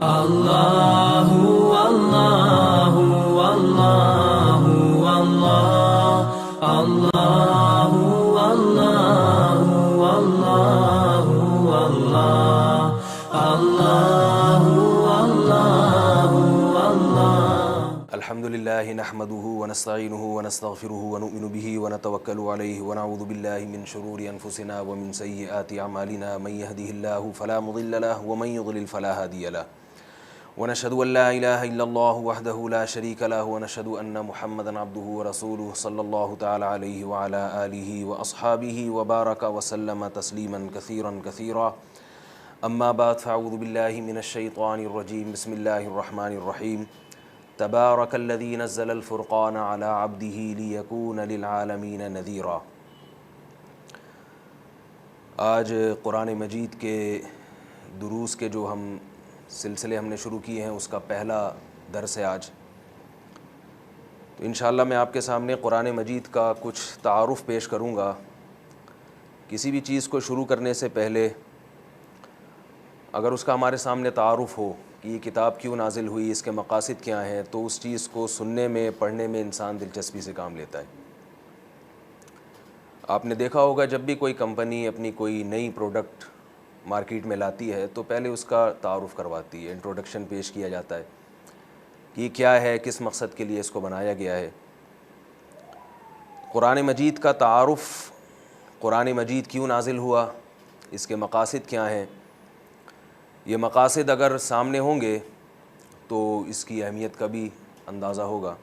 اللہ اللہ اللہ اللہ اللہ اللہ اللہ اللہ اللہ اللہ الحمد للہ نحمده ونستعینه ونستغفره ونؤمن به ونتوکل علیہ ونعوذ باللہ من شرور انفسنا ومن سیئات اعمالنا من يهده الله فلا مضل له ومن يضلل فلا هادی له ونشهد ان لا الہ الا اللہ وحدہ لا شریک له ونشهد ان محمدا عبده ورسوله صلی اللہ تعالی علیہ وعلى آلہ واصحابہ وبارک وسلم تسلیما کثیرا کثیرا اما بعد فاعوذ باللہ من الشیطان الرجیم بسم اللہ الرحمن الرحیم تبارک الذی نزل الفرقان علی عبدہ لیکون للعالمین نذیرا۔ آج قرآن مجید کے دروس کے جو سلسلے ہم نے شروع کیے ہیں اس کا پہلا درس ہے آج۔ تو انشاءاللہ میں آپ کے سامنے قرآن مجید کا کچھ تعارف پیش کروں گا۔ کسی بھی چیز کو شروع کرنے سے پہلے اگر اس کا ہمارے سامنے تعارف ہو کہ یہ کتاب کیوں نازل ہوئی، اس کے مقاصد کیا ہیں، تو اس چیز کو سننے میں پڑھنے میں انسان دلچسپی سے کام لیتا ہے۔ آپ نے دیکھا ہوگا جب بھی کوئی کمپنی اپنی کوئی نئی پروڈکٹ مارکیٹ میں لاتی ہے تو پہلے اس کا تعارف کرواتی ہے، انٹروڈکشن پیش کیا جاتا ہے کہ یہ کیا ہے، کس مقصد کے لیے اس کو بنایا گیا ہے۔ قرآن مجید کا تعارف، قرآن مجید کیوں نازل ہوا، اس کے مقاصد کیا ہیں، یہ مقاصد اگر سامنے ہوں گے تو اس کی اہمیت کا بھی اندازہ ہوگا۔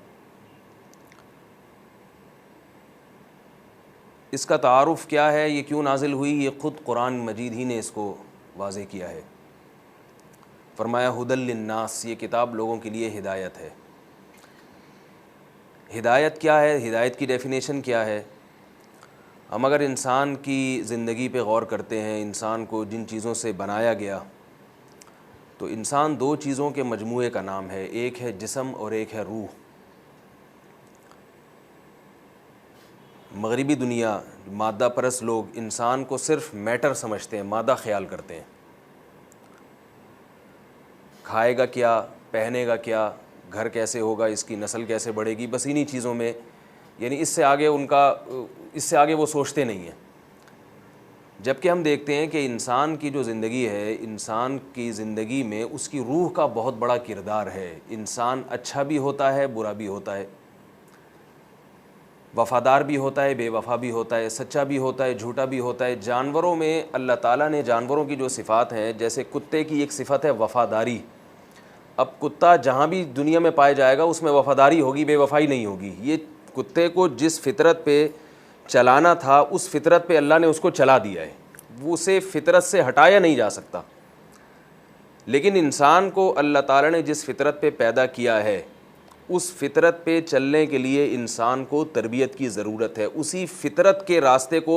اس کا تعارف کیا ہے، یہ کیوں نازل ہوئی، یہ خود قرآن مجید ہی نے اس کو واضح کیا ہے۔ فرمایا ھدی للناس، یہ کتاب لوگوں کے لیے ہدایت ہے۔ ہدایت کیا ہے، ہدایت کی ڈیفینیشن کیا ہے؟ ہم اگر انسان کی زندگی پہ غور کرتے ہیں، انسان کو جن چیزوں سے بنایا گیا، تو انسان دو چیزوں کے مجموعے کا نام ہے، ایک ہے جسم اور ایک ہے روح۔ مغربی دنیا، مادہ پرست لوگ انسان کو صرف میٹر سمجھتے ہیں، مادہ خیال کرتے ہیں، کھائے گا کیا، پہنے گا کیا، گھر کیسے ہوگا، اس کی نسل کیسے بڑھے گی، بس انہی چیزوں میں، یعنی اس سے آگے وہ سوچتے نہیں ہیں۔ جبکہ ہم دیکھتے ہیں کہ انسان کی جو زندگی ہے، انسان کی زندگی میں اس کی روح کا بہت بڑا کردار ہے۔ انسان اچھا بھی ہوتا ہے، برا بھی ہوتا ہے، وفادار بھی ہوتا ہے، بے وفا بھی ہوتا ہے، سچا بھی ہوتا ہے، جھوٹا بھی ہوتا ہے۔ جانوروں میں اللہ تعالیٰ نے جانوروں کی جو صفات ہیں، جیسے کتے کی ایک صفت ہے وفاداری۔ اب کتا جہاں بھی دنیا میں پایا جائے گا اس میں وفاداری ہوگی، بے وفائی نہیں ہوگی۔ یہ کتے کو جس فطرت پہ چلانا تھا اس فطرت پہ اللہ نے اس کو چلا دیا ہے، وہ اسے فطرت سے ہٹایا نہیں جا سکتا۔ لیکن انسان کو اللہ تعالیٰ نے جس فطرت پہ پیدا کیا ہے اس فطرت پہ چلنے کے لیے انسان کو تربیت کی ضرورت ہے۔ اسی فطرت کے راستے کو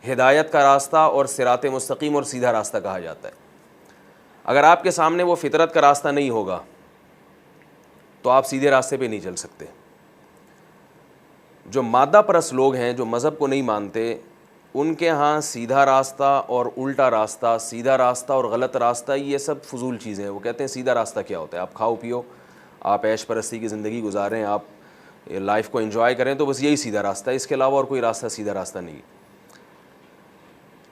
ہدایت کا راستہ اور صراط مستقیم اور سیدھا راستہ کہا جاتا ہے۔ اگر آپ کے سامنے وہ فطرت کا راستہ نہیں ہوگا تو آپ سیدھے راستے پہ نہیں چل سکتے۔ جو مادہ پرست لوگ ہیں، جو مذہب کو نہیں مانتے، ان کے ہاں سیدھا راستہ اور الٹا راستہ، سیدھا راستہ اور غلط راستہ، یہ سب فضول چیزیں ہیں۔ وہ کہتے ہیں سیدھا راستہ کیا ہوتا ہے؟ آپ کھاؤ پیو، آپ عیش پرستی کی زندگی گزاریں، آپ لائف کو انجوائے کریں، تو بس یہی سیدھا راستہ ہے، اس کے علاوہ اور کوئی راستہ سیدھا راستہ نہیں۔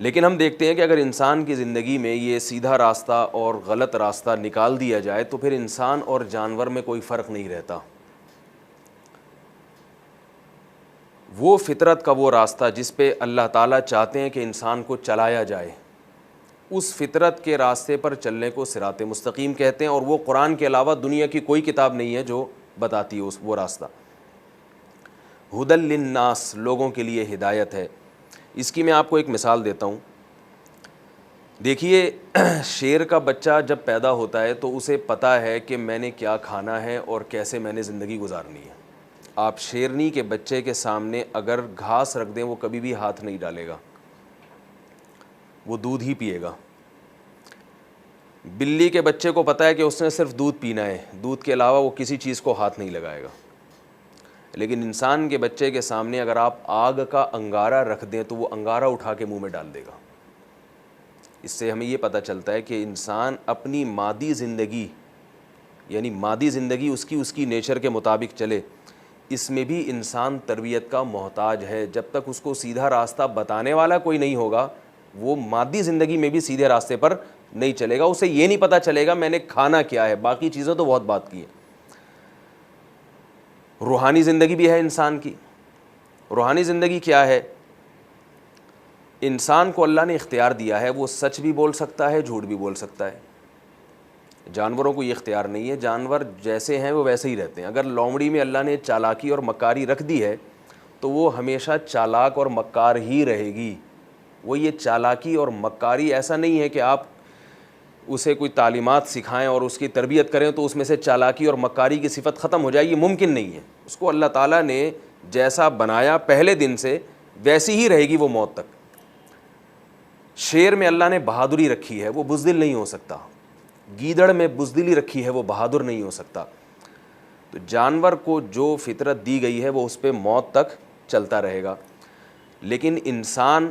لیکن ہم دیکھتے ہیں کہ اگر انسان کی زندگی میں یہ سیدھا راستہ اور غلط راستہ نکال دیا جائے تو پھر انسان اور جانور میں کوئی فرق نہیں رہتا۔ وہ فطرت کا وہ راستہ جس پہ اللہ تعالیٰ چاہتے ہیں کہ انسان کو چلایا جائے، اس فطرت کے راستے پر چلنے کو صراط مستقیم کہتے ہیں، اور وہ قرآن کے علاوہ دنیا کی کوئی کتاب نہیں ہے جو بتاتی ہے وہ راستہ۔ ھدی للناس، لوگوں کے لیے ہدایت ہے۔ اس کی میں آپ کو ایک مثال دیتا ہوں۔ دیکھیے، شیر کا بچہ جب پیدا ہوتا ہے تو اسے پتہ ہے کہ میں نے کیا کھانا ہے اور کیسے میں نے زندگی گزارنی ہے۔ آپ شیرنی کے بچے کے سامنے اگر گھاس رکھ دیں وہ کبھی بھی ہاتھ نہیں ڈالے گا، وہ دودھ ہی پیے گا۔ بلی کے بچے کو پتہ ہے کہ اس نے صرف دودھ پینا ہے، دودھ کے علاوہ وہ کسی چیز کو ہاتھ نہیں لگائے گا۔ لیکن انسان کے بچے کے سامنے اگر آپ آگ کا انگارہ رکھ دیں تو وہ انگارہ اٹھا کے منہ میں ڈال دے گا۔ اس سے ہمیں یہ پتہ چلتا ہے کہ انسان اپنی مادی زندگی، یعنی مادی زندگی اس کی نیچر کے مطابق چلے، اس میں بھی انسان تربیت کا محتاج ہے. جب تک اس کو سیدھا راستہ بتانے والا کوئی نہیں ہوگا وہ مادی زندگی میں بھی سیدھے راستے پر نہیں چلے گا. اسے یہ نہیں پتہ چلے گا میں نے کھانا کیا ہے، باقی چیزیں تو بہت بات کی ہیں. روحانی زندگی بھی ہے انسان کی. روحانی زندگی کیا ہے؟ انسان کو اللہ نے اختیار دیا ہے، وہ سچ بھی بول سکتا ہے، جھوٹ بھی بول سکتا ہے. جانوروں کو یہ اختیار نہیں ہے، جانور جیسے ہیں وہ ویسے ہی رہتے ہیں. اگر لومڑی میں اللہ نے چالاکی اور مکاری رکھ دی ہے تو وہ ہمیشہ چالاک اور مکار ہی رہے گی. وہ یہ چالاکی اور مکاری ایسا نہیں ہے کہ آپ اسے کوئی تعلیمات سکھائیں اور اس کی تربیت کریں تو اس میں سے چالاکی اور مکاری کی صفت ختم ہو جائے، یہ ممکن نہیں ہے. اس کو اللہ تعالیٰ نے جیسا بنایا پہلے دن سے ویسی ہی رہے گی وہ موت تک. شیر میں اللہ نے بہادری رکھی ہے، وہ بزدل نہیں ہو سکتا. گیدڑ میں بزدلی رکھی ہے، وہ بہادر نہیں ہو سکتا. تو جانور کو جو فطرت دی گئی ہے وہ اس پہ موت تک چلتا رہے گا. لیکن انسان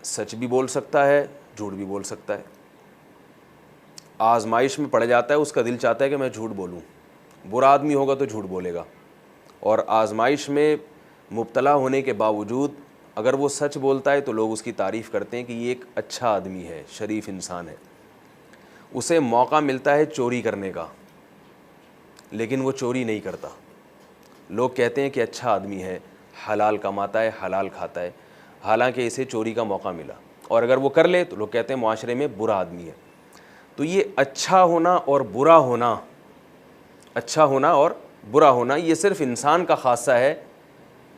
سچ بھی بول سکتا ہے، جھوٹ بھی بول سکتا ہے. آزمائش میں پڑ جاتا ہے، اس کا دل چاہتا ہے کہ میں جھوٹ بولوں. برا آدمی ہوگا تو جھوٹ بولے گا، اور آزمائش میں مبتلا ہونے کے باوجود اگر وہ سچ بولتا ہے تو لوگ اس کی تعریف کرتے ہیں کہ یہ ایک اچھا آدمی ہے، شریف انسان ہے. اسے موقع ملتا ہے چوری کرنے کا لیکن وہ چوری نہیں کرتا. لوگ کہتے ہیں کہ اچھا آدمی ہے، حلال کماتا ہے، حلال کھاتا ہے، حالانکہ اسے چوری کا موقع ملا. اور اگر وہ کر لے تو لوگ کہتے ہیں معاشرے میں برا آدمی ہے. تو یہ اچھا ہونا اور برا ہونا، اچھا ہونا اور برا ہونا یہ صرف انسان کا خاصہ ہے.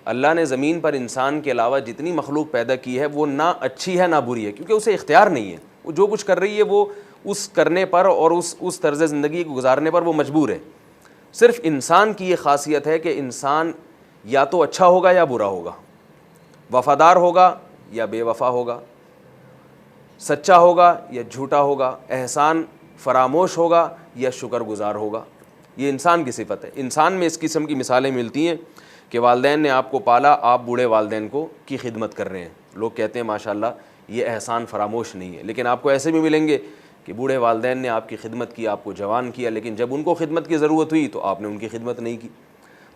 اللہ نے زمین پر انسان کے علاوہ جتنی مخلوق پیدا کی ہے وہ نہ اچھی ہے نہ بری ہے، کیونکہ اسے اختیار نہیں ہے. وہ جو کچھ کر رہی ہے وہ اس کرنے پر اور اس طرز زندگی کو گزارنے پر وہ مجبور ہے. صرف انسان کی یہ خاصیت ہے کہ انسان یا تو اچھا ہوگا یا برا ہوگا، وفادار ہوگا یا بے وفا ہوگا، سچا ہوگا یا جھوٹا ہوگا، احسان فراموش ہوگا یا شکر گزار ہوگا. یہ انسان کی صفت ہے. انسان میں اس قسم کی مثالیں ملتی ہیں کہ والدین نے آپ کو پالا، آپ بوڑھے والدین کی خدمت کر رہے ہیں. لوگ کہتے ہیں ماشاءاللہ یہ احسان فراموش نہیں ہے. لیکن آپ کو ایسے بھی ملیں گے کہ بوڑھے والدین نے آپ کی خدمت کی، آپ کو جوان کیا، لیکن جب ان کو خدمت کی ضرورت ہوئی تو آپ نے ان کی خدمت نہیں کی.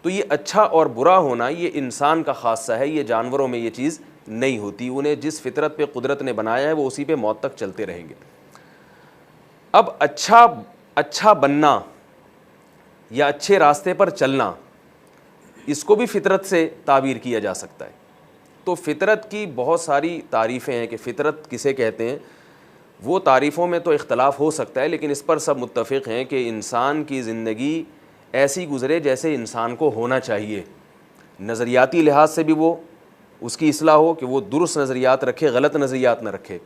تو یہ اچھا اور برا ہونا یہ انسان کا خاصہ ہے. یہ جانوروں میں یہ چیز نہیں ہوتی. انہیں جس فطرت پہ قدرت نے بنایا ہے وہ اسی پہ موت تک چلتے رہیں گے. اب اچھا بننا یا اچھے راستے پر چلنا، اس کو بھی فطرت سے تعبیر کیا جا سکتا ہے. تو فطرت کی بہت ساری تعریفیں ہیں کہ فطرت کسے کہتے ہیں. وہ تعریفوں میں تو اختلاف ہو سکتا ہے، لیکن اس پر سب متفق ہیں کہ انسان کی زندگی ایسی گزرے جیسے انسان کو ہونا چاہیے. نظریاتی لحاظ سے بھی وہ اس کی اصلاح ہو کہ وہ درست نظریات رکھے، غلط نظریات نہ رکھے.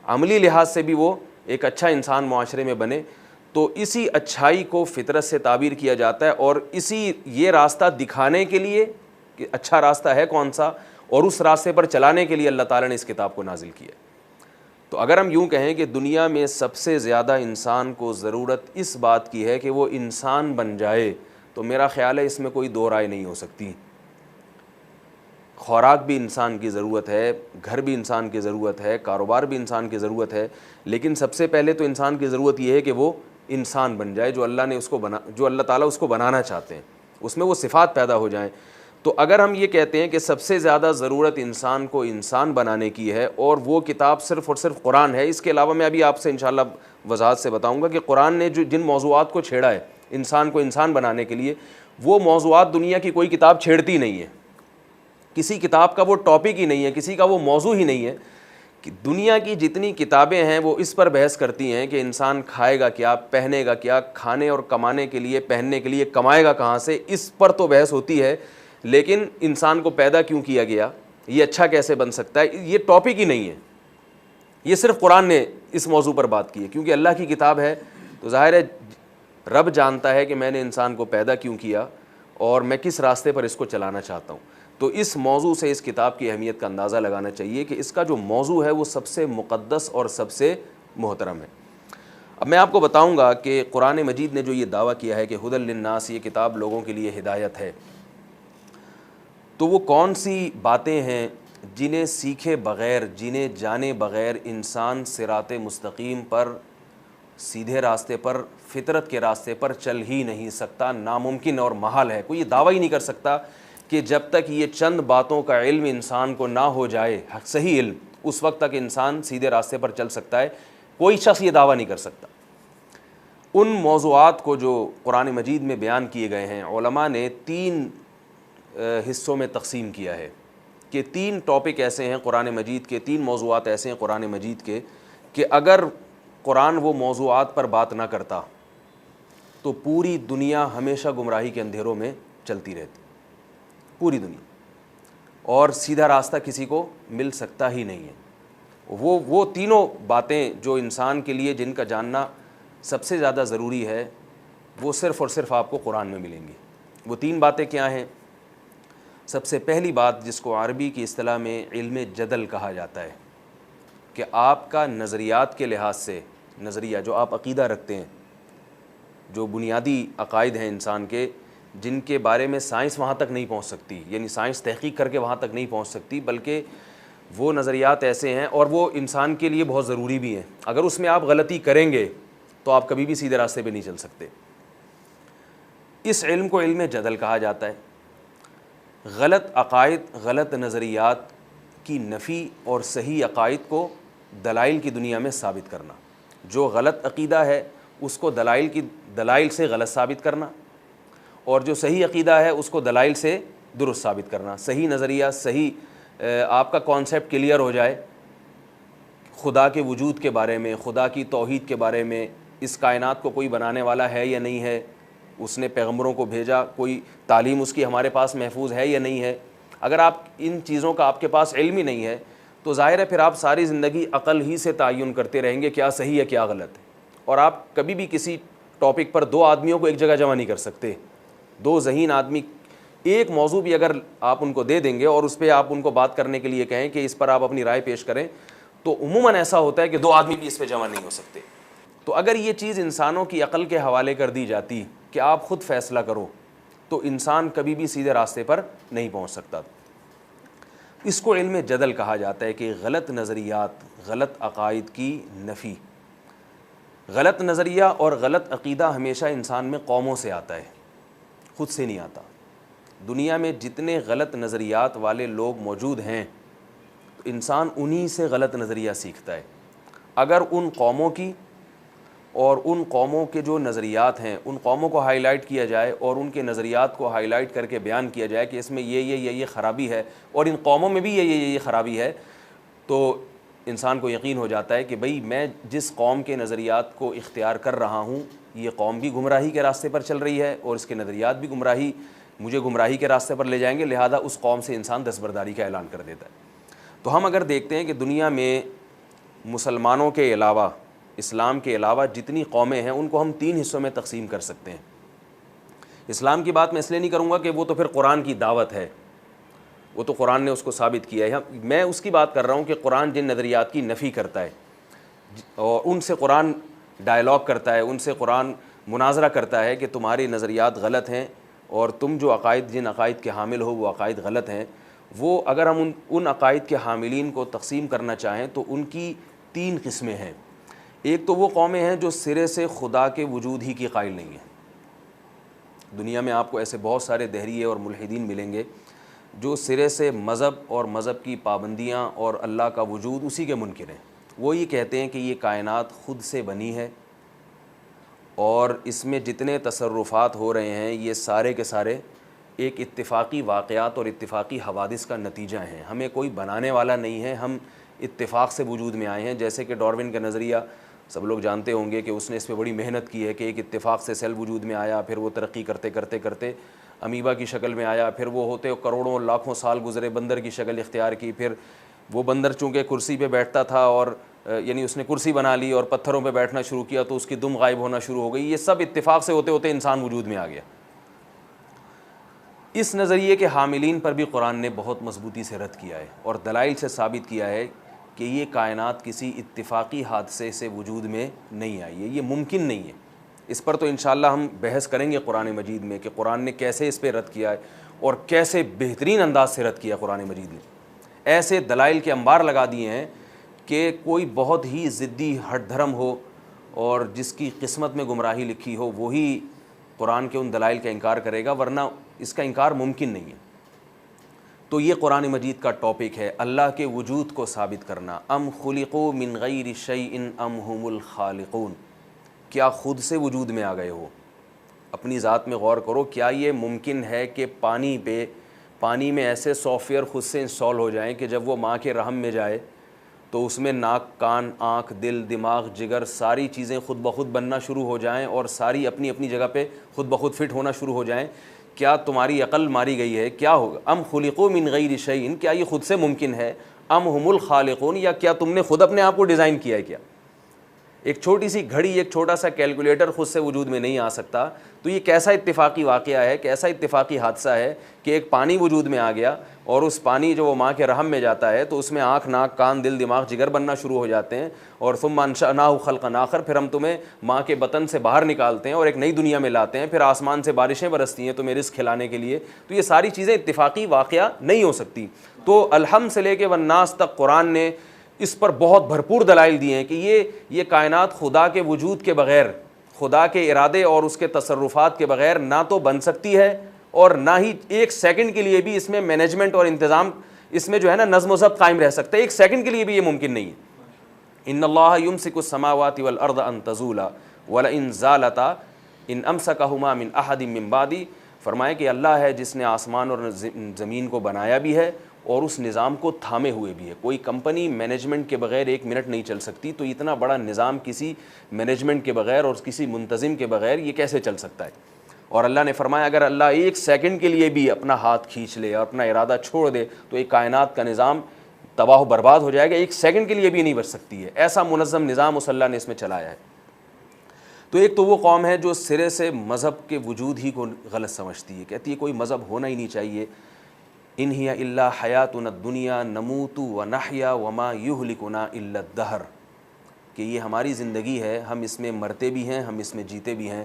عملی لحاظ سے بھی وہ ایک اچھا انسان معاشرے میں بنے. تو اسی اچھائی کو فطرت سے تعبیر کیا جاتا ہے، اور یہ راستہ دکھانے کے لیے کہ اچھا راستہ ہے کون سا، اور اس راستے پر چلانے کے لیے اللہ تعالیٰ نے اس کتاب کو نازل کیا. تو اگر ہم یوں کہیں کہ دنیا میں سب سے زیادہ انسان کو ضرورت اس بات کی ہے کہ وہ انسان بن جائے، تو میرا خیال ہے اس میں کوئی دو رائے نہیں ہو سکتی. خوراک بھی انسان کی ضرورت ہے، گھر بھی انسان کی ضرورت ہے، کاروبار بھی انسان کی ضرورت ہے، لیکن سب سے پہلے تو انسان کی ضرورت یہ ہے کہ وہ انسان بن جائے جو اللہ تعالیٰ اس کو بنانا چاہتے ہیں، اس میں وہ صفات پیدا ہو جائیں. تو اگر ہم یہ کہتے ہیں کہ سب سے زیادہ ضرورت انسان کو انسان بنانے کی ہے، اور وہ کتاب صرف اور صرف قرآن ہے. اس کے علاوہ میں ابھی آپ سے انشاءاللہ وضاحت سے بتاؤں گا کہ قرآن نے جن موضوعات کو چھیڑا ہے انسان کو انسان بنانے کے لیے، وہ موضوعات دنیا کی کوئی کتاب چھیڑتی نہیں ہے. کسی کتاب کا وہ ٹاپک ہی نہیں ہے، کسی کا وہ موضوع ہی نہیں ہے. کہ دنیا کی جتنی کتابیں ہیں وہ اس پر بحث کرتی ہیں کہ انسان کھائے گا کیا، پہنے گا کیا، کھانے اور کمانے کے لیے، پہننے کے لیے کمائے گا کہاں سے، اس پر تو بحث ہوتی ہے. لیکن انسان کو پیدا کیوں کیا گیا، یہ اچھا کیسے بن سکتا ہے، یہ ٹاپک ہی نہیں ہے. یہ صرف قرآن نے اس موضوع پر بات کی ہے کیونکہ اللہ کی کتاب ہے. تو ظاہر ہے رب جانتا ہے کہ میں نے انسان کو پیدا کیوں کیا اور میں کس راستے پر اس کو چلانا چاہتا ہوں. تو اس موضوع سے اس کتاب کی اہمیت کا اندازہ لگانا چاہیے کہ اس کا جو موضوع ہے وہ سب سے مقدس اور سب سے محترم ہے. اب میں آپ کو بتاؤں گا کہ قرآن مجید نے جو یہ دعویٰ کیا ہے کہ ھدی للناس، یہ کتاب لوگوں کے لیے ہدایت ہے، تو وہ کون سی باتیں ہیں جنہیں سیکھے بغیر، جنہیں جانے بغیر انسان صراط مستقیم پر، سیدھے راستے پر، فطرت کے راستے پر چل ہی نہیں سکتا، ناممکن اور محال ہے۔ کوئی یہ دعویٰ ہی نہیں کر سکتا کہ جب تک یہ چند باتوں کا علم انسان کو نہ ہو جائے، صحیح علم، اس وقت تک انسان سیدھے راستے پر چل سکتا ہے۔ کوئی شخص یہ دعویٰ نہیں کر سکتا۔ ان موضوعات کو جو قرآن مجید میں بیان کیے گئے ہیں، علماء نے 3 حصوں میں تقسیم کیا ہے کہ 3 ٹاپک ایسے ہیں قرآن مجید کے، 3 موضوعات ایسے ہیں قرآن مجید کے کہ اگر قرآن وہ موضوعات پر بات نہ کرتا تو پوری دنیا ہمیشہ گمراہی کے اندھیروں میں چلتی رہتی، پوری دنیا، اور سیدھا راستہ کسی کو مل سکتا ہی نہیں ہے۔ وہ تینوں باتیں جو انسان کے لیے جن کا جاننا سب سے زیادہ ضروری ہے، وہ صرف اور صرف آپ کو قرآن میں ملیں گی۔ وہ 3 باتیں کیا ہیں؟ سب سے پہلی بات، جس کو عربی کی اصطلاح میں علم جدل کہا جاتا ہے، کہ آپ کا نظریات کے لحاظ سے، نظریہ جو آپ عقیدہ رکھتے ہیں، جو بنیادی عقائد ہیں انسان کے، جن کے بارے میں سائنس وہاں تک نہیں پہنچ سکتی، یعنی سائنس تحقیق کر کے وہاں تک نہیں پہنچ سکتی، بلکہ وہ نظریات ایسے ہیں اور وہ انسان کے لیے بہت ضروری بھی ہیں۔ اگر اس میں آپ غلطی کریں گے تو آپ کبھی بھی سیدھے راستے پہ نہیں چل سکتے۔ اس علم کو علم جدل کہا جاتا ہے۔ غلط عقائد، غلط نظریات کی نفی اور صحیح عقائد کو دلائل کی دنیا میں ثابت کرنا۔ جو غلط عقیدہ ہے اس کو دلائل سے غلط ثابت کرنا، اور جو صحیح عقیدہ ہے اس کو دلائل سے درست ثابت کرنا۔ صحیح نظریہ، صحیح آپ کا کانسیپٹ کلیئر ہو جائے خدا کے وجود کے بارے میں، خدا کی توحید کے بارے میں، اس کائنات کو کوئی بنانے والا ہے یا نہیں ہے، اس نے پیغمبروں کو بھیجا، کوئی تعلیم اس کی ہمارے پاس محفوظ ہے یا نہیں ہے۔ اگر آپ ان چیزوں کا آپ کے پاس علم ہی نہیں ہے تو ظاہر ہے پھر آپ ساری زندگی عقل ہی سے تعین کرتے رہیں گے کیا صحیح ہے کیا غلط ہے، اور آپ کبھی بھی کسی ٹاپک پر 2 آدمیوں کو ایک جگہ جمع نہیں کر سکتے۔ 2 ذہین آدمی ایک موضوع بھی اگر آپ ان کو دے دیں گے اور اس پہ آپ ان کو بات کرنے کے لیے کہیں کہ اس پر آپ اپنی رائے پیش کریں، تو عموماً ایسا ہوتا ہے کہ 2 آدمی بھی اس پہ جمع نہیں ہو سکتے۔ تو اگر یہ چیز انسانوں کی عقل کے حوالے کر دی جاتی کہ آپ خود فیصلہ کرو، تو انسان کبھی بھی سیدھے راستے پر نہیں پہنچ سکتا۔ اس کو علم جدل کہا جاتا ہے کہ غلط نظریات، غلط عقائد کی نفی۔ غلط نظریہ اور غلط عقیدہ ہمیشہ انسان میں قوموں سے آتا ہے، خود سے نہیں آتا۔ دنیا میں جتنے غلط نظریات والے لوگ موجود ہیں، انسان انہی سے غلط نظریہ سیکھتا ہے۔ اگر ان قوموں کی اور ان قوموں کے جو نظریات ہیں، ان قوموں کو ہائی لائٹ کیا جائے اور ان کے نظریات کو ہائی لائٹ کر کے بیان کیا جائے کہ اس میں یہ خرابی ہے اور ان قوموں میں بھی یہ خرابی ہے، تو انسان کو یقین ہو جاتا ہے کہ بھئی میں جس قوم کے نظریات کو اختیار کر رہا ہوں، یہ قوم بھی گمراہی کے راستے پر چل رہی ہے اور اس کے نظریات بھی مجھے گمراہی کے راستے پر لے جائیں گے، لہذا اس قوم سے انسان دستبرداری کا اعلان کر دیتا ہے۔ تو ہم اگر دیکھتے ہیں کہ دنیا میں مسلمانوں کے علاوہ، اسلام کے علاوہ جتنی قومیں ہیں، ان کو ہم 3 حصوں میں تقسیم کر سکتے ہیں۔ اسلام کی بات میں اس لیے نہیں کروں گا کہ وہ تو پھر قرآن کی دعوت ہے، وہ تو قرآن نے اس کو ثابت کیا ہے۔ میں اس کی بات کر رہا ہوں کہ قرآن جن نظریات کی نفی کرتا ہے اور ان سے قرآن ڈائلاگ کرتا ہے، ان سے قرآن مناظرہ کرتا ہے کہ تمہارے نظریات غلط ہیں اور تم جو جن عقائد کے حامل ہو وہ عقائد غلط ہیں۔ وہ اگر ہم ان عقائد کے حاملین کو تقسیم کرنا چاہیں تو ان کی 3 قسمیں ہیں۔ ایک تو وہ قومیں ہیں جو سرے سے خدا کے وجود ہی کی قائل نہیں ہیں۔ دنیا میں آپ کو ایسے بہت سارے دہریے اور ملحدین ملیں گے جو سرے سے مذہب اور مذہب کی پابندیاں اور اللہ کا وجود اسی کے منکر ہیں۔ وہ یہ کہتے ہیں کہ یہ کائنات خود سے بنی ہے اور اس میں جتنے تصرفات ہو رہے ہیں یہ سارے کے سارے ایک اتفاقی واقعات اور اتفاقی حوادث کا نتیجہ ہیں۔ ہمیں کوئی بنانے والا نہیں ہے، ہم اتفاق سے وجود میں آئے ہیں۔ جیسے کہ ڈاروین کا نظریہ سب لوگ جانتے ہوں گے کہ اس نے اس پہ بڑی محنت کی ہے کہ ایک اتفاق سے سیل وجود میں آیا، پھر وہ ترقی کرتے کرتے کرتے امیبا کی شکل میں آیا، پھر وہ ہوتے کروڑوں لاکھوں سال گزرے، بندر کی شکل اختیار کی، پھر وہ بندر چونکہ کرسی پہ بیٹھتا تھا اور یعنی اس نے کرسی بنا لی اور پتھروں پہ بیٹھنا شروع کیا تو اس کی دم غائب ہونا شروع ہو گئی۔ یہ سب اتفاق سے ہوتے ہوتے انسان وجود میں آ گیا۔ اس نظریے کے حاملین پر بھی قرآن نے بہت مضبوطی سے رد کیا ہے اور دلائل سے ثابت کیا ہے کہ یہ کائنات کسی اتفاقی حادثے سے وجود میں نہیں آئی ہے، یہ ممکن نہیں ہے۔ اس پر تو انشاءاللہ ہم بحث کریں گے قرآن مجید میں کہ قرآن نے کیسے اس پہ رد کیا ہے اور کیسے بہترین انداز سے رد کیا قرآن مجید نے۔ ایسے دلائل کے انبار لگا دیے ہیں کہ کوئی بہت ہی ضدی ہٹ دھرم ہو اور جس کی قسمت میں گمراہی لکھی ہو وہی قرآن کے ان دلائل کا انکار کرے گا، ورنہ اس کا انکار ممکن نہیں ہے۔ تو یہ قرآن مجید کا ٹاپک ہے، اللہ کے وجود کو ثابت کرنا۔ ام خلقوا من غیر شیء ام هم الخالقون، کیا خود سے وجود میں آ گئے ہو؟ اپنی ذات میں غور کرو، کیا یہ ممکن ہے کہ پانی میں ایسے سافٹ ویئر خود سے انسٹال ہو جائیں کہ جب وہ ماں کے رحم میں جائے تو اس میں ناک، کان، آنکھ، دل، دماغ، جگر، ساری چیزیں خود بخود بننا شروع ہو جائیں اور ساری اپنی اپنی جگہ پہ خود بخود فٹ ہونا شروع ہو جائیں؟ کیا تمہاری عقل ماری گئی ہے؟ کیا ہوگا؟ ام خلقوا من غیر شیء، کیا یہ خود سے ممکن ہے؟ ام هم الخالقون، یا کیا تم نے خود اپنے آپ کو ڈیزائن کیا ہے؟ کیا ایک چھوٹی سی گھڑی، ایک چھوٹا سا کیلکولیٹر خود سے وجود میں نہیں آ سکتا؟ تو یہ کیسا اتفاقی واقعہ ہے، کیسا اتفاقی حادثہ ہے کہ ایک پانی وجود میں آ گیا اور اس پانی جو وہ ماں کے رحم میں جاتا ہے تو اس میں آنکھ، ناک، کان، دل، دماغ، جگر بننا شروع ہو جاتے ہیں، اور ثم انشأناہ خلقا آخر، پھر ہم تمہیں ماں کے بطن سے باہر نکالتے ہیں اور ایک نئی دنیا میں لاتے ہیں، پھر آسمان سے بارشیں برستی ہیں تمہیں رزق کھلانے کے لیے۔ تو یہ ساری چیزیں اتفاقی واقعہ نہیں ہو سکتی۔ تو الحمد سے لے کے والناس تک قرآن نے اس پر بہت بھرپور دلائل دیے ہیں کہ یہ کائنات خدا کے وجود کے بغیر، خدا کے ارادے اور اس کے تصرفات کے بغیر نہ تو بن سکتی ہے اور نہ ہی ایک سیکنڈ کے لیے بھی اس میں مینجمنٹ اور انتظام، اس میں جو ہے نا نظم و ضبط قائم رہ سکتا ہے، ایک سیکنڈ کے لیے بھی یہ ممکن نہیں ہے۔ ان اللہ یمسک السماوات والارض ان تزولا ولئن زالتا ان امسکہما من احد من بعدی، فرمائے کہ اللہ ہے جس نے آسمان اور زمین کو بنایا بھی ہے اور اس نظام کو تھامے ہوئے بھی ہے۔ کوئی کمپنی مینجمنٹ کے بغیر ایک منٹ نہیں چل سکتی، تو اتنا بڑا نظام کسی مینجمنٹ کے بغیر اور کسی منتظم کے بغیر یہ کیسے چل سکتا ہے؟ اور اللہ نے فرمایا اگر اللہ ایک سیکنڈ کے لیے بھی اپنا ہاتھ کھینچ لے اور اپنا ارادہ چھوڑ دے تو ایک کائنات کا نظام تباہ و برباد ہو جائے گا، ایک سیکنڈ کے لیے بھی نہیں بچ سکتی ہے۔ ایسا منظم نظام اس اللہ نے اس میں چلایا ہے۔ تو ایک تو وہ قوم ہے جو سرے سے مذہب کے وجود ہی کو غلط سمجھتی ہے، کہتی ہے کوئی مذہب ہونا ہی نہیں چاہیے۔ ان ہی الا حیاتنا الدنیا نموت ونحیا وما یہلکنا الا الدہر، کہ یہ ہماری زندگی ہے، ہم اس میں مرتے بھی ہیں، ہم اس میں جیتے بھی ہیں،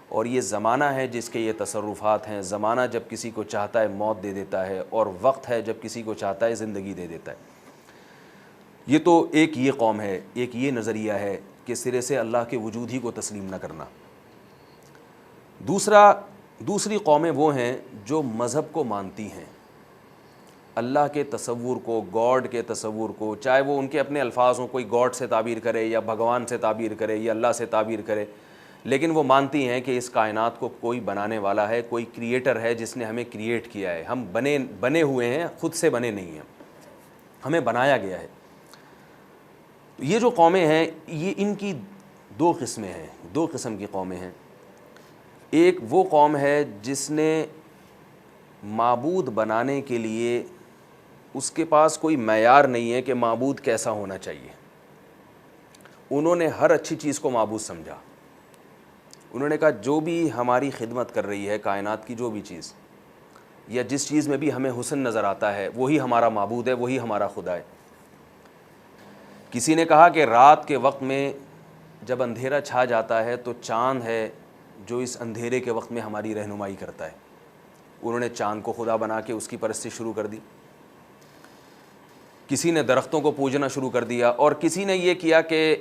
اور یہ زمانہ ہے جس کے یہ تصرفات ہیں۔ زمانہ جب کسی کو چاہتا ہے موت دے دیتا ہے، اور وقت ہے جب کسی کو چاہتا ہے زندگی دے دیتا ہے۔ یہ تو ایک یہ قوم ہے، ایک یہ نظریہ ہے کہ سرے سے اللہ کے وجود ہی کو تسلیم نہ کرنا۔ دوسری قومیں وہ ہیں جو مذہب کو مانتی ہیں، اللہ کے تصور کو، گاڈ کے تصور کو، چاہے وہ ان کے اپنے الفاظ ہوں، کوئی گاڈ سے تعبیر کرے یا بھگوان سے تعبیر کرے یا اللہ سے تعبیر کرے، لیکن وہ مانتی ہیں کہ اس کائنات کو کوئی بنانے والا ہے، کوئی کریٹر ہے جس نے ہمیں کریٹ کیا ہے، ہم بنے ہوئے ہیں، خود سے بنے نہیں ہیں، ہمیں بنایا گیا ہے۔ یہ جو قومیں ہیں یہ ان کی دو قسمیں ہیں، دو قسم کی قومیں ہیں۔ ایک وہ قوم ہے جس نے معبود بنانے کے لیے اس کے پاس کوئی معیار نہیں ہے کہ معبود کیسا ہونا چاہیے، انہوں نے ہر اچھی چیز کو معبود سمجھا۔ انہوں نے کہا جو بھی ہماری خدمت کر رہی ہے کائنات کی، جو بھی چیز یا جس چیز میں بھی ہمیں حسن نظر آتا ہے وہی ہمارا معبود ہے، وہی ہمارا خدا ہے۔ کسی نے کہا کہ رات کے وقت میں جب اندھیرا چھا جاتا ہے تو چاند ہے جو اس اندھیرے کے وقت میں ہماری رہنمائی کرتا ہے۔ انہوں نے چاند کو خدا بنا کے اس کی پرستش شروع کر دی۔ کسی نے درختوں کو پوجنا شروع کر دیا، اور کسی نے یہ کیا کہ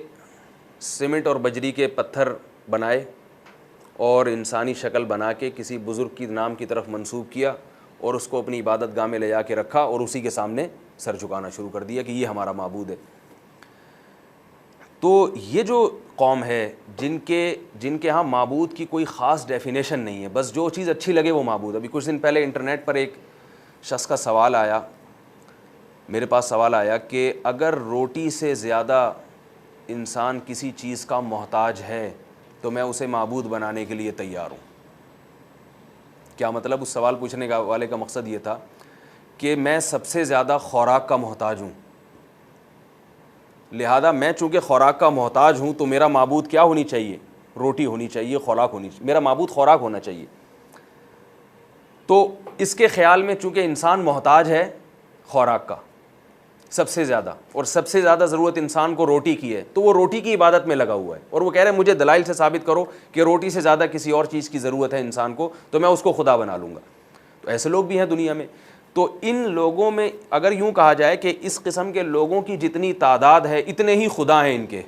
سیمنٹ اور بجری کے پتھر بنائے اور انسانی شکل بنا کے کسی بزرگ کی نام کی طرف منسوب کیا اور اس کو اپنی عبادت گاہ میں لے جا کے رکھا اور اسی کے سامنے سر جھکانا شروع کر دیا کہ یہ ہمارا معبود ہے۔ تو یہ جو قوم ہے جن کے ہاں معبود کی کوئی خاص ڈیفینیشن نہیں ہے، بس جو چیز اچھی لگے وہ معبود۔ ابھی کچھ دن پہلے انٹرنیٹ پر ایک شخص کا سوال آیا، میرے پاس سوال آیا کہ اگر روٹی سے زیادہ انسان کسی چیز کا محتاج ہے تو میں اسے معبود بنانے کے لیے تیار ہوں۔ کیا مطلب؟ اس سوال پوچھنے والے کا مقصد یہ تھا کہ میں سب سے زیادہ خوراک کا محتاج ہوں، لہذا میں چونکہ خوراک کا محتاج ہوں تو میرا معبود کیا ہونی چاہیے؟ روٹی ہونی چاہیے، خوراک ہونی چاہیے، میرا معبود خوراک ہونا چاہیے۔ تو اس کے خیال میں چونکہ انسان محتاج ہے خوراک کا سب سے زیادہ، اور سب سے زیادہ ضرورت انسان کو روٹی کی ہے، تو وہ روٹی کی عبادت میں لگا ہوا ہے، اور وہ کہہ رہے ہیں مجھے دلائل سے ثابت کرو کہ روٹی سے زیادہ کسی اور چیز کی ضرورت ہے انسان کو تو میں اس کو خدا بنا لوں گا۔ تو ایسے لوگ بھی ہیں دنیا میں۔ تو ان لوگوں میں اگر یوں کہا جائے کہ اس قسم کے لوگوں کی جتنی تعداد ہے اتنے ہی خدا ہیں ان کے،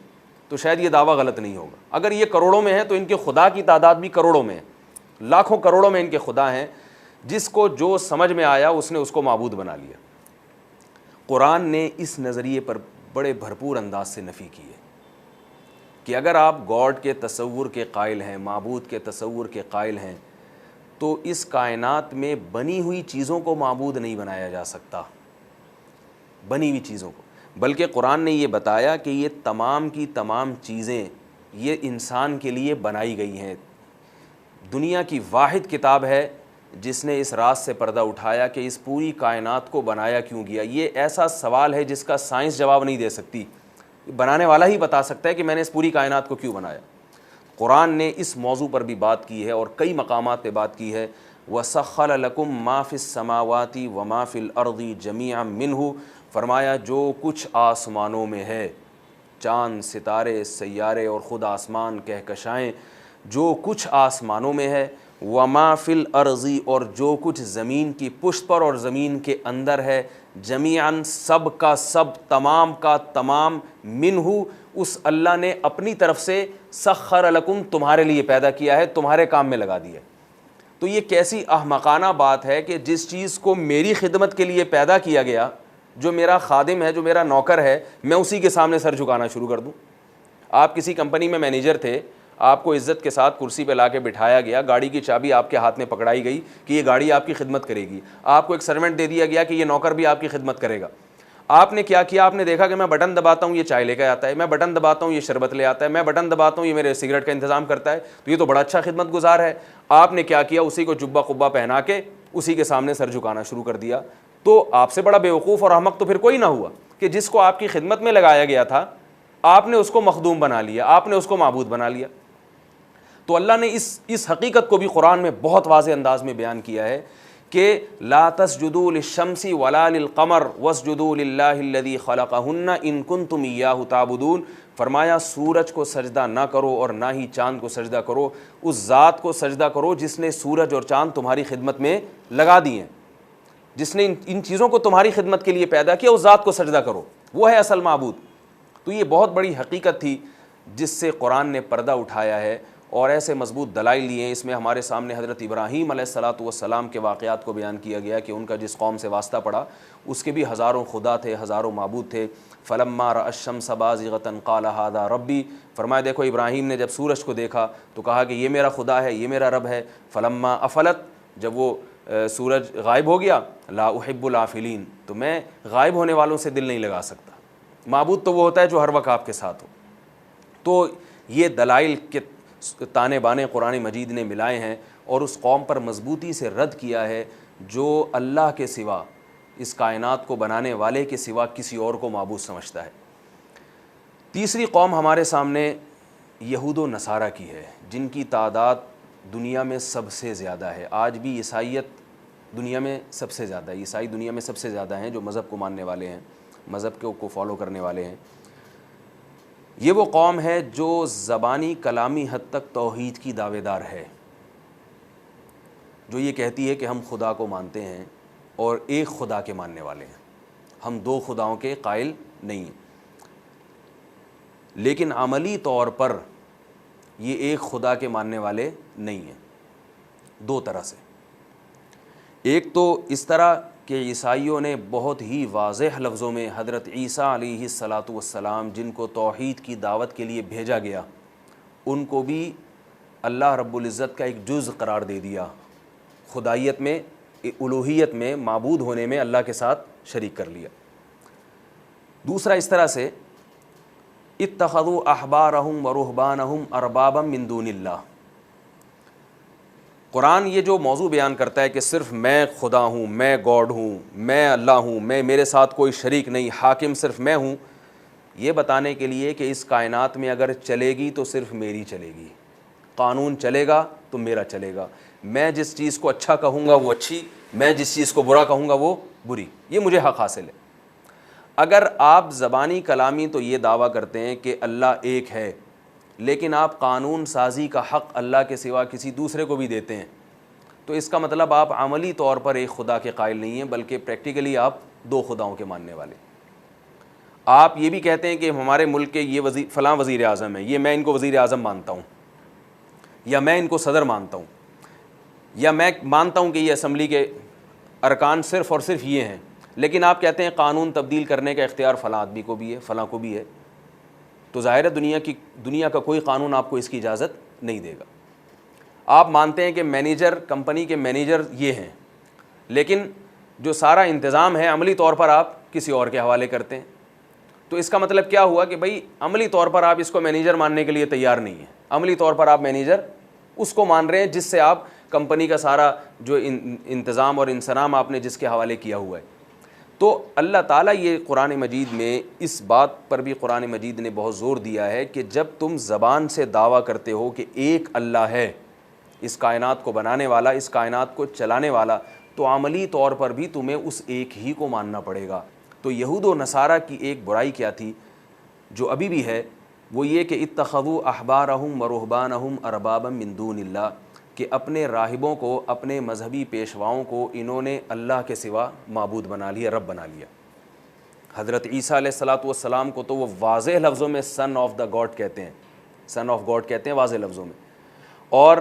تو شاید یہ دعویٰ غلط نہیں ہوگا. اگر یہ کروڑوں میں ہے تو ان کے خدا کی تعداد بھی کروڑوں میں ہے، لاکھوں کروڑوں میں ان کے خدا ہیں. جس کو جو سمجھ میں آیا اس نے اس کو معبود بنا لیا. قرآن نے اس نظریے پر بڑے بھرپور انداز سے نفی کی ہے کہ اگر آپ گاڈ کے تصور کے قائل ہیں، معبود کے تصور کے قائل ہیں، تو اس کائنات میں بنی ہوئی چیزوں کو معبود نہیں بنایا جا سکتا، بنی ہوئی چیزوں کو. بلکہ قرآن نے یہ بتایا کہ یہ تمام کی تمام چیزیں یہ انسان کے لیے بنائی گئی ہیں. دنیا کی واحد کتاب ہے جس نے اس راز سے پردہ اٹھایا کہ اس پوری کائنات کو بنایا کیوں گیا. یہ ایسا سوال ہے جس کا سائنس جواب نہیں دے سکتی، بنانے والا ہی بتا سکتا ہے کہ میں نے اس پوری کائنات کو کیوں بنایا. قرآن نے اس موضوع پر بھی بات کی ہے اور کئی مقامات پہ بات کی ہے. وَسَخَّرَ لَكُم مَّا فِي السَّمَاوَاتِ وَمَا فِي الْأَرْضِ جَمِيعًا مِّنْهُ، فرمایا جو کچھ آسمانوں میں ہے، چاند، ستارے، سیارے اور خود آسمان، کہکشائیں، جو کچھ آسمانوں میں ہے، وَمَا فِي الْأَرْضِ اور جو کچھ زمین کی پشت پر اور زمین کے اندر ہے، جمیعاً سب کا سب، تمام کا تمام، منہ اس اللہ نے اپنی طرف سے، سخر لکم تمہارے لیے پیدا کیا ہے، تمہارے کام میں لگا دیا ہے. تو یہ کیسی احمقانہ بات ہے کہ جس چیز کو میری خدمت کے لیے پیدا کیا گیا، جو میرا خادم ہے، جو میرا نوکر ہے، میں اسی کے سامنے سر جھکانا شروع کر دوں. آپ کسی کمپنی میں مینیجر تھے، آپ کو عزت کے ساتھ کرسی پہ لا کے بٹھایا گیا، گاڑی کی چابی آپ کے ہاتھ میں پکڑائی گئی کہ یہ گاڑی آپ کی خدمت کرے گی، آپ کو ایک سرونٹ دے دیا گیا کہ یہ نوکر بھی آپ کی خدمت کرے گا. آپ نے کیا کیا؟ آپ نے دیکھا کہ میں بٹن دباتا ہوں یہ چائے لے کے آتا ہے، میں بٹن دباتا ہوں یہ شربت لے آتا ہے، میں بٹن دباتا ہوں یہ میرے سگریٹ کا انتظام کرتا ہے، تو یہ تو بڑا اچھا خدمت گزار ہے. آپ نے کیا کیا؟ اسی کو جبہ قبہ پہنا کے اسی کے سامنے سر جھکانا شروع کر دیا. تو آپ سے بڑا بیوقوف اور احمق تو پھر کوئی نہ ہوا کہ جس کو آپ کی خدمت میں لگایا گیا تھا آپ نے اس کو مخدوم بنا لیا، آپ نے اس کو معبود بنا لیا. تو اللہ نے اس حقیقت کو بھی قرآن میں بہت واضح انداز میں بیان کیا ہے کہ لا تسجدوا للشمس ولا للقمر واسجدوا للہ الذی خلقہن ان کنتم ایاہ تعبدون. فرمایا سورج کو سجدہ نہ کرو اور نہ ہی چاند کو سجدہ کرو، اس ذات کو سجدہ کرو جس نے سورج اور چاند تمہاری خدمت میں لگا دی ہیں، جس نے ان چیزوں کو تمہاری خدمت کے لیے پیدا کیا، اس ذات کو سجدہ کرو، وہ ہے اصل معبود. تو یہ بہت بڑی حقیقت تھی جس سے قرآن نے پردہ اٹھایا ہے اور ایسے مضبوط دلائل لیے ہیں. اس میں ہمارے سامنے حضرت ابراہیم علیہ الصلاۃ والسلام کے واقعات کو بیان کیا گیا کہ ان کا جس قوم سے واسطہ پڑا اس کے بھی ہزاروں خدا تھے، ہزاروں معبود تھے. فلما رأى الشمس بازغة قال هذا ربی، فرمایا دیکھو ابراہیم نے جب سورج کو دیکھا تو کہا کہ یہ میرا خدا ہے، یہ میرا رب ہے. فلما افلت، جب وہ سورج غائب ہو گیا، لا احب الافلین، تو میں غائب ہونے والوں سے دل نہیں لگا سکتا. معبود تو وہ ہوتا ہے جو ہر وقت آپ کے ساتھ ہو. تو یہ دلائل کے تانے بانے قرآن مجید نے ملائے ہیں اور اس قوم پر مضبوطی سے رد کیا ہے جو اللہ کے سوا، اس کائنات کو بنانے والے کے سوا کسی اور کو معبود سمجھتا ہے. تیسری قوم ہمارے سامنے یہود و نصارہ کی ہے، جن کی تعداد دنیا میں سب سے زیادہ ہے. آج بھی عیسائیت دنیا میں سب سے زیادہ ہے، عیسائی دنیا میں سب سے زیادہ ہیں جو مذہب کو ماننے والے ہیں، مذہب کو فالو کرنے والے ہیں. یہ وہ قوم ہے جو زبانی کلامی حد تک توحید کی دعوے دار ہے، جو یہ کہتی ہے کہ ہم خدا کو مانتے ہیں اور ایک خدا کے ماننے والے ہیں، ہم دو خداؤں کے قائل نہیں ہیں. لیکن عملی طور پر یہ ایک خدا کے ماننے والے نہیں ہیں، دو طرح سے. ایک تو اس طرح کہ عیسائیوں نے بہت ہی واضح لفظوں میں حضرت عیسیٰ علیہ الصلاۃ والسلام جن کو توحید کی دعوت کے لیے بھیجا گیا ان کو بھی اللہ رب العزت کا ایک جز قرار دے دیا، خدائیت میں، الوہیت میں، معبود ہونے میں اللہ کے ساتھ شریک کر لیا. دوسرا اس طرح سے اتخذوا احبارہم ورہبانہم اربابا من دون اللہ. قرآن یہ جو موضوع بیان کرتا ہے کہ صرف میں خدا ہوں، میں گاڈ ہوں، میں اللہ ہوں، میرے ساتھ کوئی شریک نہیں، حاکم صرف میں ہوں، یہ بتانے کے لیے کہ اس کائنات میں اگر چلے گی تو صرف میری چلے گی، قانون چلے گا تو میرا چلے گا، میں جس چیز کو اچھا کہوں گا وہ اچھی، میں جس چیز کو برا کہوں گا وہ بری، یہ مجھے حق حاصل ہے. اگر آپ زبانی کلامی تو یہ دعویٰ کرتے ہیں کہ اللہ ایک ہے، لیکن آپ قانون سازی کا حق اللہ کے سوا کسی دوسرے کو بھی دیتے ہیں، تو اس کا مطلب آپ عملی طور پر ایک خدا کے قائل نہیں ہیں، بلکہ پریکٹیکلی آپ دو خداؤں کے ماننے والے۔ آپ یہ بھی کہتے ہیں کہ ہمارے ملک کے یہ فلاں وزیر اعظم ہیں، یہ میں ان کو وزیر اعظم مانتا ہوں، یا میں ان کو صدر مانتا ہوں، یا میں مانتا ہوں کہ یہ اسمبلی کے ارکان صرف اور صرف یہ ہیں، لیکن آپ کہتے ہیں قانون تبدیل کرنے کا اختیار فلاں آدمی کو بھی ہے، فلاں کو بھی ہے، تو ظاہر ہے دنیا کا کوئی قانون آپ کو اس کی اجازت نہیں دے گا۔ آپ مانتے ہیں کہ مینیجر، کمپنی کے مینیجر یہ ہیں، لیکن جو سارا انتظام ہے عملی طور پر آپ کسی اور کے حوالے کرتے ہیں، تو اس کا مطلب کیا ہوا کہ بھائی عملی طور پر آپ اس کو مینیجر ماننے کے لیے تیار نہیں ہیں، عملی طور پر آپ مینیجر اس کو مان رہے ہیں جس سے آپ کمپنی کا سارا جو انتظام اور انصرام آپ نے جس کے حوالے کیا ہوا ہے۔ تو اللہ تعالیٰ یہ قرآن مجید میں اس بات پر بھی قرآن مجید نے بہت زور دیا ہے کہ جب تم زبان سے دعویٰ کرتے ہو کہ ایک اللہ ہے، اس کائنات کو بنانے والا، اس کائنات کو چلانے والا، تو عملی طور پر بھی تمہیں اس ایک ہی کو ماننا پڑے گا۔ تو یہود و نصارہ کی ایک برائی کیا تھی جو ابھی بھی ہے، وہ یہ کہ اتخذوا احبارہم ورہبانہم اربابا من دون اللہ، کہ اپنے راہبوں کو، اپنے مذہبی پیشواؤں کو انہوں نے اللہ کے سوا معبود بنا لیا، رب بنا لیا۔ حضرت عیسیٰ علیہ السلام کو تو وہ واضح لفظوں میں سن آف دا گاڈ کہتے ہیں، سن آف گاڈ کہتے ہیں واضح لفظوں میں، اور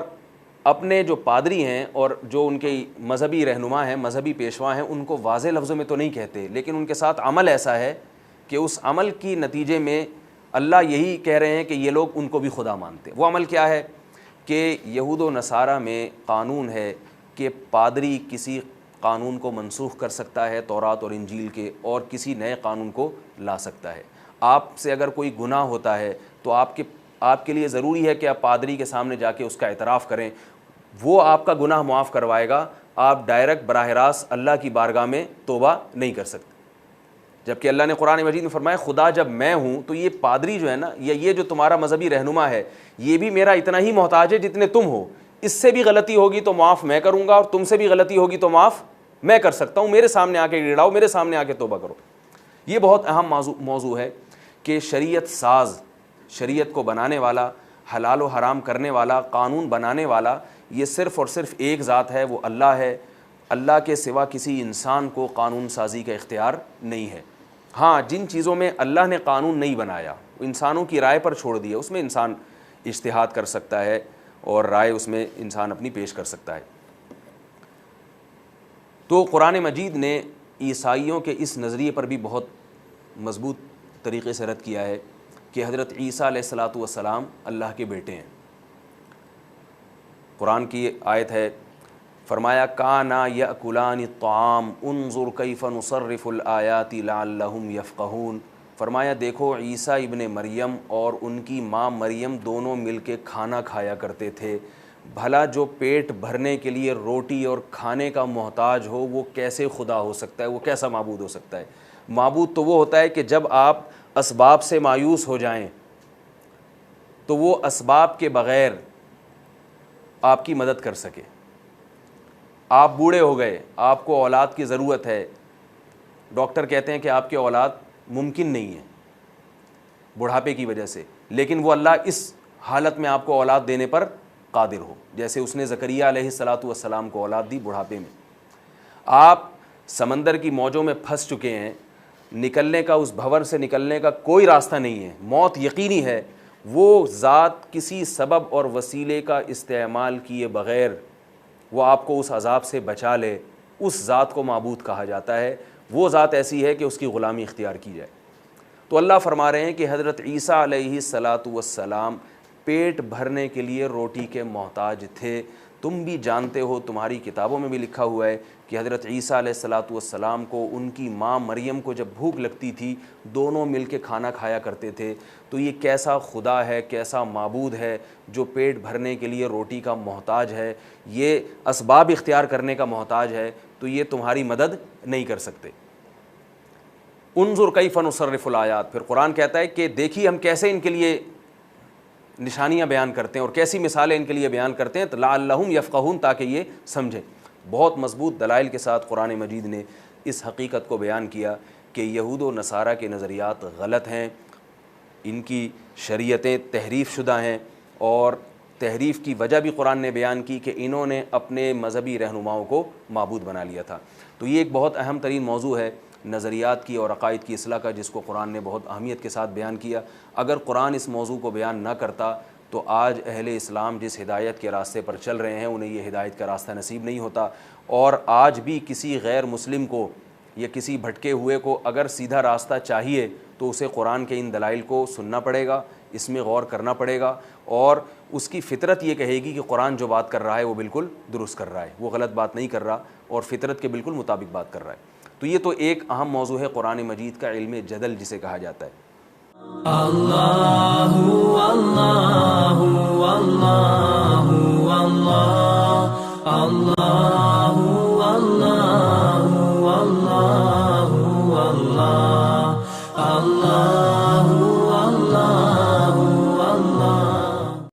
اپنے جو پادری ہیں اور جو ان کے مذہبی رہنما ہیں، مذہبی پیشوا ہیں، ان کو واضح لفظوں میں تو نہیں کہتے، لیکن ان کے ساتھ عمل ایسا ہے کہ اس عمل کی نتیجے میں اللہ یہی کہہ رہے ہیں کہ یہ لوگ ان کو بھی خدا مانتے ہیں۔ وہ عمل کیا ہے کہ یہود و نصارہ میں قانون ہے کہ پادری کسی قانون کو منسوخ کر سکتا ہے تورات اور انجیل کے، اور کسی نئے قانون کو لا سکتا ہے۔ آپ سے اگر کوئی گناہ ہوتا ہے تو آپ کے لیے ضروری ہے کہ آپ پادری کے سامنے جا کے اس کا اعتراف کریں، وہ آپ کا گناہ معاف کروائے گا، آپ ڈائریکٹ براہ راست اللہ کی بارگاہ میں توبہ نہیں کر سکتے۔ جبکہ اللہ نے قرآن مجید میں فرمایا خدا جب میں ہوں تو یہ پادری جو ہے نا، یا یہ جو تمہارا مذہبی رہنما ہے، یہ بھی میرا اتنا ہی محتاج ہے جتنے تم ہو، اس سے بھی غلطی ہوگی تو معاف میں کروں گا، اور تم سے بھی غلطی ہوگی تو معاف میں کر سکتا ہوں، میرے سامنے آ کے گڑاؤ، میرے سامنے آ کے توبہ کرو۔ یہ بہت اہم موضوع ہے کہ شریعت ساز، شریعت کو بنانے والا، حلال و حرام کرنے والا، قانون بنانے والا، یہ صرف اور صرف ایک ذات ہے، وہ اللہ ہے۔ اللہ کے سوا کسی انسان کو قانون سازی کا اختیار نہیں ہے۔ ہاں، جن چیزوں میں اللہ نے قانون نہیں بنایا، انسانوں کی رائے پر چھوڑ دیا، اس میں انسان اجتہاد کر سکتا ہے اور رائے اس میں انسان اپنی پیش کر سکتا ہے۔ تو قرآن مجید نے عیسائیوں کے اس نظریے پر بھی بہت مضبوط طریقے سے رد کیا ہے کہ حضرت عیسیٰ علیہ السلام اللہ کے بیٹے ہیں۔ قرآن کی آیت ہے، فرمایا کانا یأکلان الطعام انظر کیف نصرف الآیات لعلہم یفقہون، فرمایا دیکھو عیسیٰ ابن مریم اور ان کی ماں مریم دونوں مل کے کھانا کھایا کرتے تھے، بھلا جو پیٹ بھرنے کے لیے روٹی اور کھانے کا محتاج ہو وہ کیسے خدا ہو سکتا ہے، وہ کیسا معبود ہو سکتا ہے؟ معبود تو وہ ہوتا ہے کہ جب آپ اسباب سے مایوس ہو جائیں تو وہ اسباب کے بغیر آپ کی مدد کر سکے۔ آپ بوڑھے ہو گئے، آپ کو اولاد کی ضرورت ہے، ڈاکٹر کہتے ہیں کہ آپ کی اولاد ممکن نہیں ہے بڑھاپے کی وجہ سے، لیکن وہ اللہ اس حالت میں آپ کو اولاد دینے پر قادر ہو، جیسے اس نے زکریا علیہ السلام کو اولاد دی بڑھاپے میں۔ آپ سمندر کی موجوں میں پھنس چکے ہیں، نکلنے کا، اس بھنور سے نکلنے کا کوئی راستہ نہیں ہے، موت یقینی ہے، وہ ذات کسی سبب اور وسیلے کا استعمال کیے بغیر وہ آپ کو اس عذاب سے بچا لے، اس ذات کو معبود کہا جاتا ہے۔ وہ ذات ایسی ہے کہ اس کی غلامی اختیار کی جائے۔ تو اللہ فرما رہے ہیں کہ حضرت عیسیٰ علیہ السلام پیٹ بھرنے کے لیے روٹی کے محتاج تھے۔ تم بھی جانتے ہو، تمہاری کتابوں میں بھی لکھا ہوا ہے کہ حضرت عیسیٰ علیہ السلام کو ان کی ماں مریم کو جب بھوک لگتی تھی دونوں مل کے کھانا کھایا کرتے تھے۔ تو یہ کیسا خدا ہے، کیسا معبود ہے جو پیٹ بھرنے کے لیے روٹی کا محتاج ہے، یہ اسباب اختیار کرنے کا محتاج ہے، تو یہ تمہاری مدد نہیں کر سکتے۔ انظر کیف نصرف الآیات، پھر قرآن کہتا ہے کہ دیکھیے ہم کیسے ان کے لیے نشانیاں بیان کرتے ہیں اور کیسی مثالیں ان کے لیے بیان کرتے ہیں، لعلہم یفقہون، تاکہ یہ سمجھیں۔ بہت مضبوط دلائل کے ساتھ قرآن مجید نے اس حقیقت کو بیان کیا کہ یہود و نصارہ کے نظریات غلط ہیں، ان کی شریعتیں تحریف شدہ ہیں، اور تحریف کی وجہ بھی قرآن نے بیان کی کہ انہوں نے اپنے مذہبی رہنماؤں کو معبود بنا لیا تھا۔ تو یہ ایک بہت اہم ترین موضوع ہے نظریات کی اور عقائد کی اصلاح کا، جس کو قرآن نے بہت اہمیت کے ساتھ بیان کیا۔ اگر قرآن اس موضوع کو بیان نہ کرتا تو آج اہل اسلام جس ہدایت کے راستے پر چل رہے ہیں انہیں یہ ہدایت کا راستہ نصیب نہیں ہوتا، اور آج بھی کسی غیر مسلم کو یا کسی بھٹکے ہوئے کو اگر سیدھا راستہ چاہیے تو اسے قرآن کے ان دلائل کو سننا پڑے گا، اس میں غور کرنا پڑے گا، اور اس کی فطرت یہ کہے گی کہ قرآن جو بات کر رہا ہے وہ بالکل درست کر رہا ہے، وہ غلط بات نہیں کر رہا اور فطرت کے بالکل مطابق بات کر رہا ہے۔ تو یہ تو ایک اہم موضوع ہے قرآن مجید کا، علم جدل جسے کہا جاتا ہے۔ اللہ اللہ اللہ اللہ اللہ اللہ